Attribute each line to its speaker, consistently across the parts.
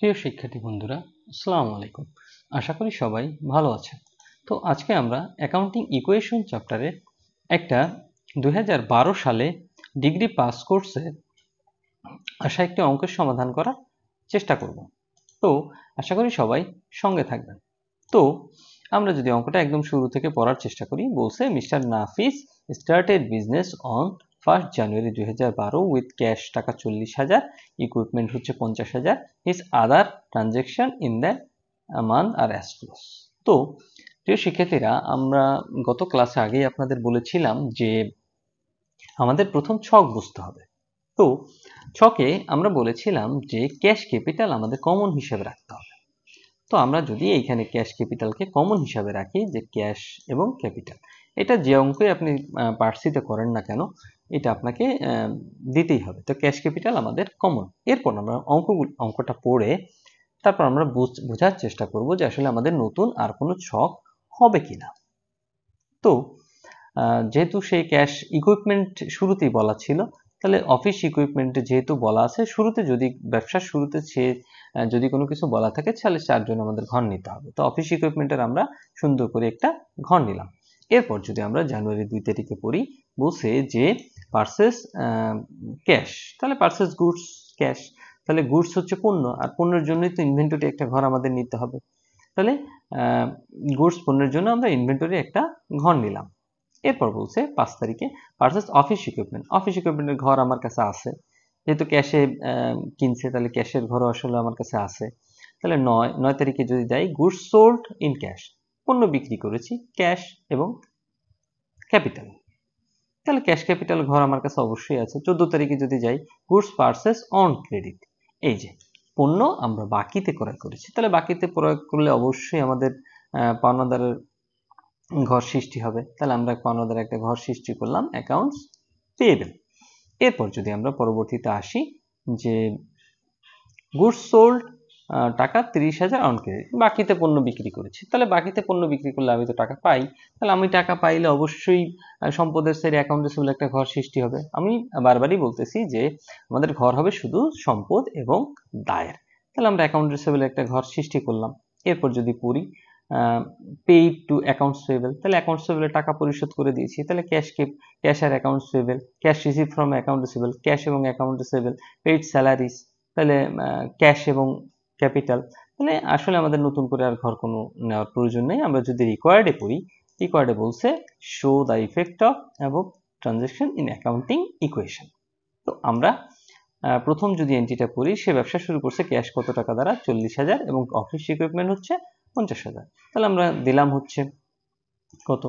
Speaker 1: প্রিয় শিক্ষার্থী বন্ধুরা, আসসালামু আলাইকুম। আশা করি সবাই ভালো আছেন। তো আজকে আমরা অ্যাকাউন্টিং ইকুয়েশন চ্যাপ্টারের একটা 2012 সালে ডিগ্রি পাস কোর্সে আসা একটি অঙ্কের সমাধান করার চেষ্টা করব। তো আশা করি সবাই সঙ্গে থাকবেন। তো আমরা যদি অঙ্কটা একদম শুরু থেকে পড়ার চেষ্টা করি, বলছে mister Nafis started business on 1 January 2012 with cash taka 40,000, equipment হচ্ছে 50,000, his other transaction in the month are as follows. তো প্রিয় শিক্ষার্থীরা, আমরা গত ক্লাসে আগেই আপনাদের বলেছিলাম যে আমাদের প্রথম ছক বুঝতে হবে। তো ছকে আমরা বলেছিলাম যে ক্যাশ ক্যাপিটাল আমাদের কমন হিসেবে রাখতে হবে। তো আমরা যদি এইখানে ক্যাশ ক্যাপিটালকে কমন হিসাবে রাখি, যে ক্যাশ এবং ক্যাপিটাল, এটা যে অঙ্কই আপনি পার্সিতে করেন না কেন, এটা আপনাকে দিতেই হবে। তো ক্যাশ ক্যাপিটাল আমাদের কমন। এরপর আমরা অঙ্কটা পড়ে তারপর আমরা বোঝার চেষ্টা করব যে আসলে আমাদের নতুন আর কোনো ছক হবে কিনা। তো যেহেতু সেই ক্যাশ ইকুইপমেন্ট শুরুতেই বলা ছিল, তাহলে অফিস ইকুইপমেন্টে যেহেতু বলা আছে শুরুতে, যদি ব্যবসার শুরুতে সে যদি কোনো কিছু বলা থাকে, তাহলে তার জন্য আমাদের ঘর নিতে হবে। তো অফিস ইকুইপমেন্টের আমরা সুন্দর করে একটা ঘর নিলাম। এরপর যদি আমরা জানুয়ারি 2 তারিখে পড়ি, বলছে যে পারচেস ক্যাশ, তাহলে পারচেস গুডস ক্যাশ, তাহলে গুডস হচ্ছে পণ্য, আর পণ্যের জন্যই তো ইনভেন্টরি একটা ঘর আমাদের নিতে হবে। তাহলে গুডস পণ্যের জন্য আমরা ইনভেন্টরি একটা ঘর নিলাম। এরপর বলছে 5 তারিখে পারচেস অফিস ইকুইপমেন্ট। অফিস ইকুইপমেন্টের ঘর আমার কাছে আছে, যেহেতু ক্যাশে কিনছে, তাহলে ক্যাশের ঘরও আসলে আমার কাছে আছে। তাহলে 9 তারিখে যদি যাই, গুডস সোল্ড ইন ক্যাশ, পণ্য বিক্রি করেছি ক্যাশ এবং ক্যাপিটাল, তাহলে ক্যাশ ক্যাপিটাল ঘর আমার কাছে অবশ্যই আছে। 14 তারিখে যদি যাই, গুডস পারচেস অন ক্রেডিট, এই যে পণ্য আমরা বাকিতে ক্রয় করেছি, তাহলে বাকিতে ক্রয় করলে অবশ্যই আমাদের পাওনাদারের ঘর সৃষ্টি হবে। তাহলে আমরা পাওনাদার একটা ঘর সৃষ্টি করলাম, অ্যাকাউন্টস পেয়েবল। এরপর যদি আমরা পরবর্তীতে আসি, যে গুডস সোল্ড টাকা 30,000 অন ক্রেডিট, বাকিতে পণ্য বিক্রি করেছি, তাহলে বাকিতে পণ্য বিক্রি করলে আমি তো টাকা পাই, তাহলে আমি টাকা পাইলে অবশ্যই সম্পদের সাইডে অ্যাকাউন্ট রিসিভেবল একটা ঘর সৃষ্টি হবে। আমি বারবারই বলতেছি যে আমাদের ঘর হবে শুধু সম্পদ এবং দায়ের, তাহলে আমরা অ্যাকাউন্ট রিসিভেবল একটা ঘর সৃষ্টি করলাম। এরপর যদি পড়ি পেইড টু অ্যাকাউন্টস পেয়েবল, তাহলে অ্যাকাউন্টস পেয়েবলের টাকা পরিশোধ করে দিয়েছি, তাহলে ক্যাশ আর accounts payable, cash receive from account receivable, cash এবং অ্যাকাউন্ট রিসিভেবল, পেইড স্যালারিজ, তাহলে ক্যাশ এবং ক্যাপিটাল। তাহলে আসলে আমাদের নতুন করে আর ঘর কোনো নেওয়ার প্রয়োজন নেই। আমরা যদি রিকোয়ার্ডে পড়ি, রিকোয়ার্ডে বলছে show the effect of above transaction in accounting equation. তো আমরা প্রথম যদি এন্ট্রিটা পড়ি, সে ব্যবসা শুরু করছে ক্যাশ কত টাকা দ্বারা 40,000 এবং অফিস ইকুইপমেন্ট হচ্ছে 50,000। তাহলে আমরা দিলাম হচ্ছে কত,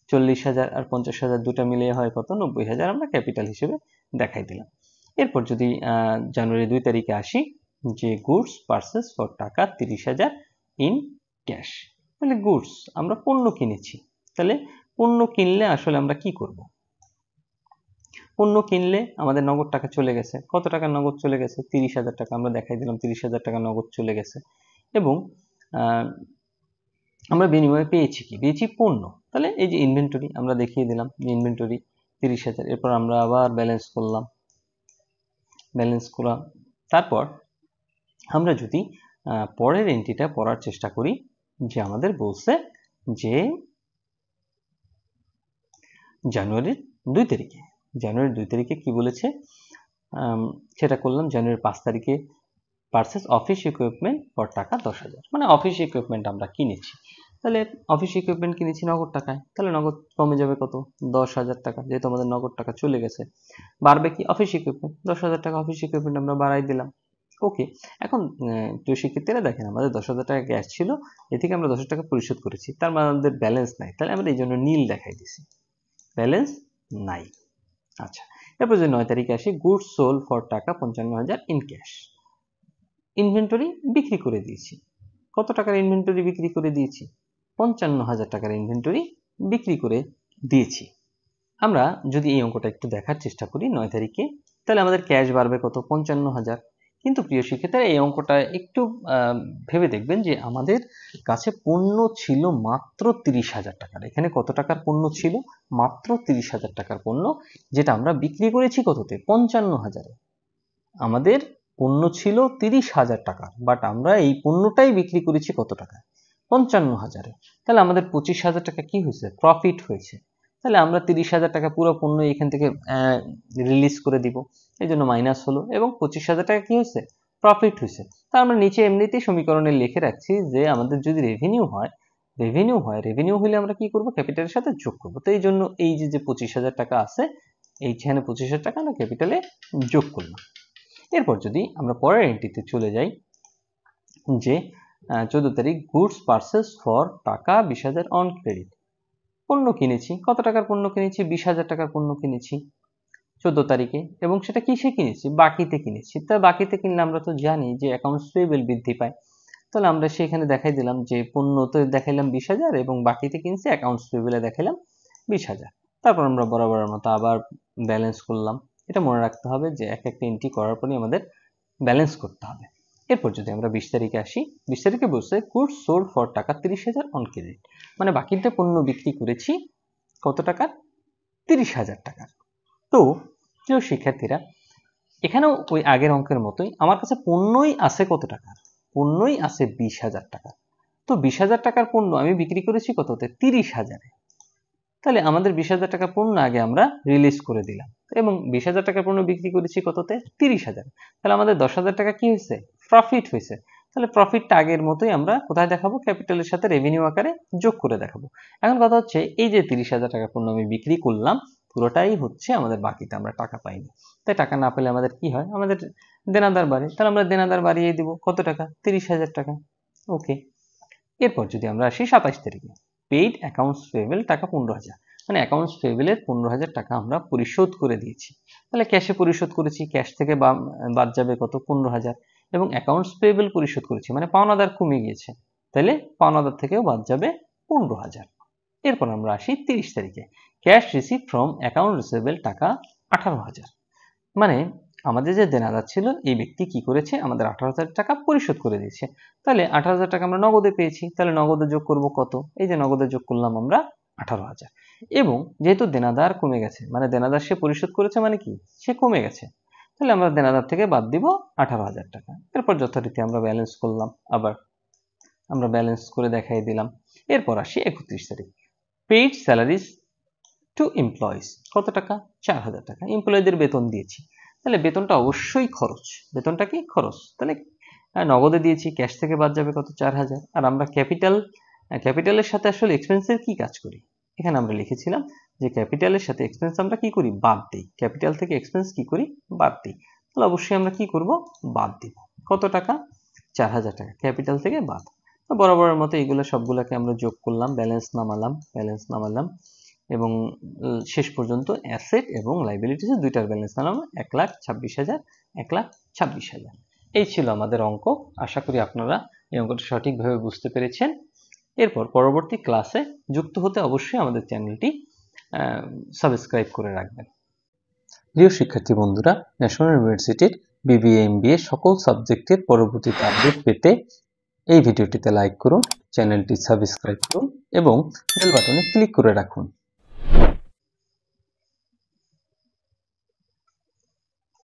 Speaker 1: 40,000 আর 50,000 দুটা মিলিয়ে হয় কত, 90,000, আমরা ক্যাপিটাল হিসেবে দেখাই দিলাম। এরপর যদি জানুয়ারি 2 তারিখে আসি, যে গুডস পারচেস ফর টাকা 30,000 ইন ক্যাশ, তাহলে গুডস আমরা পণ্য কিনেছি, তাহলে পণ্য কিনলে আসলে আমরা কি করব, পণ্য কিনলে আমাদের নগদ টাকা চলে গেছে। কত টাকা নগদ চলে গেছে, 30,000 টাকা, আমরা দেখাই দিলাম 30,000 টাকা নগদ চলে গেছে। এবং আমরা বিনিময়ে পেয়েছি কি, পেয়েছি পণ্য, তাহলে এই যে ইনভেন্টরি আমরা দেখিয়ে দিলাম, ইনভেন্টরি 30,000। এরপর আমরা আবার ব্যালেন্স করলাম, ব্যালেন্স করা। তারপর আমরা যদি পরের এন্ট্রিটা পড়ার চেষ্টা করি, যে আমাদের বলছে যে জানুয়ারির 2 তারিখে, জানুয়ারির 2 তারিখে কি বলেছে সেটা করলাম। জানুয়ারির 5 তারিখে পারচেস অফিস ইকুইপমেন্ট ফর টাকা 10,000, মানে অফিস ইকুইপমেন্ট আমরা কিনেছি, তাহলে অফিস ইকুইপমেন্ট কিনেছি নগদ টাকায়, তাহলে নগদ কমে যাবে কত, 10,000 টাকা, যেহেতু আমাদের নগদ টাকা চলে গেছে। বাড়বে কি, অফিস ইকুইপমেন্ট, 10,000 টাকা অফিস ইকুইপমেন্ট আমরা বাড়াই দিলাম। ওকে, এখন প্রিয় শিক্ষার্থীরা দেখেন, আমাদের 10,000 টাকা ক্যাশ ছিল, এ থেকে আমরা 10,000 টাকা পরিশোধ করেছি, তার মানে আমাদের ব্যালেন্স নাই, তাহলে আমরা এই জন্য নীল দেখাই দিছি, ব্যালেন্স নাই। আচ্ছা, এরপর যদি 9 তারিখে আসি, গুডস সোল্ড ফর টাকা 55,000 ইন ক্যাশ, ইনভেন্টরি বিক্রি করে দিয়েছি। কত টাকার ইনভেন্টরি বিক্রি করে দিয়েছি, 55,000 টাকার ইনভেন্টরি বিক্রি করে দিয়েছি। আমরা যদি এই অঙ্কটা একটু দেখার চেষ্টা করি 9 তারিখে, তাহলে আমাদের ক্যাশ বাড়বে কত, 55,000। কিন্তু প্রিয় শিক্ষার্থীরা, এই অঙ্কটা একটু ভেবে দেখবেন যে আমাদের কাছে পণ্য ছিল মাত্র 30,000 টাকার। এখানে কত টাকার পণ্য ছিল, মাত্র 30,000 টাকার পণ্য, যেটা আমরা বিক্রি করেছি কততে, 55,000। আমাদের পণ্য ছিল 30,000 টাকা, বাট আমরা এই পণ্যটাই বিক্রি করেছি কত টাকায়? 55,000-এ। তাহলে আমাদের 25,000 টাকা কি হয়েছে? প্রফিট হয়েছে। তাহলে আমরা 30,000 টাকা পুরো পণ্য এখান থেকে রিলিজ করে দিব, এই জন্য মাইনাস হলো, এবং 25,000 টাকা কি হয়েছে? প্রফিট হয়েছে। তা আমরা নিচে এমনিতেই সমীকরণে লিখে রাখছি যে আমাদের যদি রেভিনিউ হলে আমরা কি করব? ক্যাপিটালের সাথে যোগ করব। তো এই জন্য এই যে 25,000 টাকা আছে, এইখানে 25,000 টাকা আমরা ক্যাপিটালে যোগ করলাম। এরপর যদি আমরা পরের এন্ট্রিতে চলে যাই, যে 14 তারিখ, গুডস পারচেজ ফর টাকা 20,000 অন ক্রেডিট। পণ্য কিনেছি, কত টাকার পণ্য কিনেছি? 20,000 টাকার পণ্য কিনেছি 14 তারিখে, এবং সেটা কিসে কিনেছি? বাকিতে কিনেছি। তা বাকিতে কিনলে আমরা তো জানি যে অ্যাকাউন্টস পেয়েবল বৃদ্ধি পায়। তাহলে আমরা সেখানে দেখাই দিলাম যে পণ্যতে দেখাইলাম 20,000 এবং বাকিতে কিনছি অ্যাকাউন্টস পেয়েবলে দেখাইলাম 20,000। তারপর আমরা বরাবরের মতো আবার ব্যালেন্স করলাম। এটা মনে রাখতে হবে যে একটা এন্ট্রি করার পরই আমাদের ব্যালেন্স করতে হবে। এরপর যদি আমরা 20 তারিখে আসি, 20 তারিখে বলছে গুডস সোল্ড ফর টাকা 30,000 অন ক্রেডিট, মানে বাকিতে পণ্য বিক্রি করেছি কত টাকার? 30,000 টাকার। তো প্রিয় শিক্ষার্থীরা, এখানেও ওই আগের অঙ্কের মতোই আমার কাছে পণ্যই আছে কত টাকার? পণ্যই আছে 20,000 টাকা। তো 20,000 টাকার পণ্য আমি বিক্রি করেছি কততে? 30,000-এ। তাহলে আমাদের 20,000 টাকার পণ্য আগে আমরা রিলিজ করে দিলাম, এবং 20,000 টাকার পণ্য বিক্রি করেছি কততে? 30,000। তাহলে আমাদের 10,000 টাকা কি হয়েছে? প্রফিট হয়েছে। তাহলে প্রফিটটা আগের মতোই আমরা কোথায় দেখাবো? ক্যাপিটালের সাথে রেভিনিউ আকারে যোগ করে দেখাবো। এখন কথা হচ্ছে, এই যে 30,000 টাকার পণ্য আমি বিক্রি করলাম, পুরোটাই হচ্ছে আমাদের বাকিতে, আমরা টাকা পাইনি। তাই টাকা না পেলে আমাদের কি হয়? আমাদের দেনাদার বাড়ে। তাহলে আমরা দেনাদার বাড়িয়ে দিব কত টাকা? 30,000 টাকা। ওকে। এরপর যদি আমরা আসি 27 তারিখে, পেইড অ্যাকাউন্টস পেয়েবল টাকা 15,000, মানে অ্যাকাউন্টস পেয়েবলের 15,000 টাকা আমরা পরিশোধ করে দিয়েছি। তাহলে ক্যাশে পরিশোধ করেছি, ক্যাশ থেকে বাদ যাবে কত? 15,000, এবং অ্যাকাউন্টস পেয়েবল পরিশোধ করেছি, মানে পাওনাদার কমে গিয়েছে, তাহলে পাওনাদার থেকেও বাদ যাবে 15,000। এরপর আমরা আসি 30 তারিখে, cash receive from account receivable টাকা 18,000, মানে আমাদের যে দেনাদার ছিল এই ব্যক্তি কি করেছে? আমাদের 18,000 টাকা পরিশোধ করে দিয়েছে। তাহলে 18,000 টাকা আমরা নগদে পেয়েছি, তাহলে নগদে যোগ করব কত? এই যে নগদে যোগ করলাম আমরা 18,000, এবং যেহেতু দেনাদার কমে গেছে, মানে দেনাদার সে পরিশোধ করেছে মানে কি? সে কমে গেছে, তাহলে আমরা দেনাদার থেকে বাদ দিব 18,000 টাকা। এরপর যথারীতি আমরা ব্যালেন্স করলাম, আবার আমরা ব্যালেন্স করে দেখাই দিলাম। এরপর আসি 31 তারিখ, পেইড স্যালারিজ টু এমপ্লয়িজ, কত টাকা? 4,000 টাকা। এমপ্লয়ীদের বেতন দিয়েছি, তাহলে বেতনটা অবশ্যই খরচ। বেতনটা কি? খরচ। তাহলে নগদে দিয়েছি, ক্যাশ থেকে বাদ যাবে কত? 4,000। আর আমরা ক্যাপিটালের সাথে আসলে এক্সপেন্সের কি কাজ করি? এখানে আমরা লিখেছিলাম যে ক্যাপিটালের সাথে এক্সপেন্স আমরা কি করি? বাদ দিই। ক্যাপিটাল থেকে এক্সপেন্স কি করি? বাদ দিই। তাহলে অবশ্যই আমরা কি করব? বাদ দিব। কত টাকা? 4,000 টাকা ক্যাপিটাল থেকে বাদ। তো বরাবরের মতো এইগুলো সবগুলোকে আমরা যোগ করলাম, ব্যালেন্স নামালাম, এবং শেষ পর্যন্ত অ্যাসেট এবং লাইবিলিটিস দুইটার ব্যালেন্স নামালাম, 1,26,000, 1,26,000। এই ছিল আমাদের অঙ্ক। আশা করি আপনারা এই অঙ্কটা সঠিকভাবে বুঝতে পেরেছেন। এরপর পরবর্তী ক্লাসে যুক্ত হতে অবশ্যই আমাদের চ্যানেলটি সাবস্ক্রাইব করে রাখবেন। প্রিয় শিক্ষার্থী বন্ধুরা, ন্যাশনাল ইউনিভার্সিটির বিবিএ এমবিএ সকল সাবজেক্টের পরবর্তীতে আপডেট পেতে এই ভিডিওটিতে লাইক করুন, চ্যানেলটি সাবস্ক্রাইব করুন এবং বেল বাটনে ক্লিক করে রাখুন।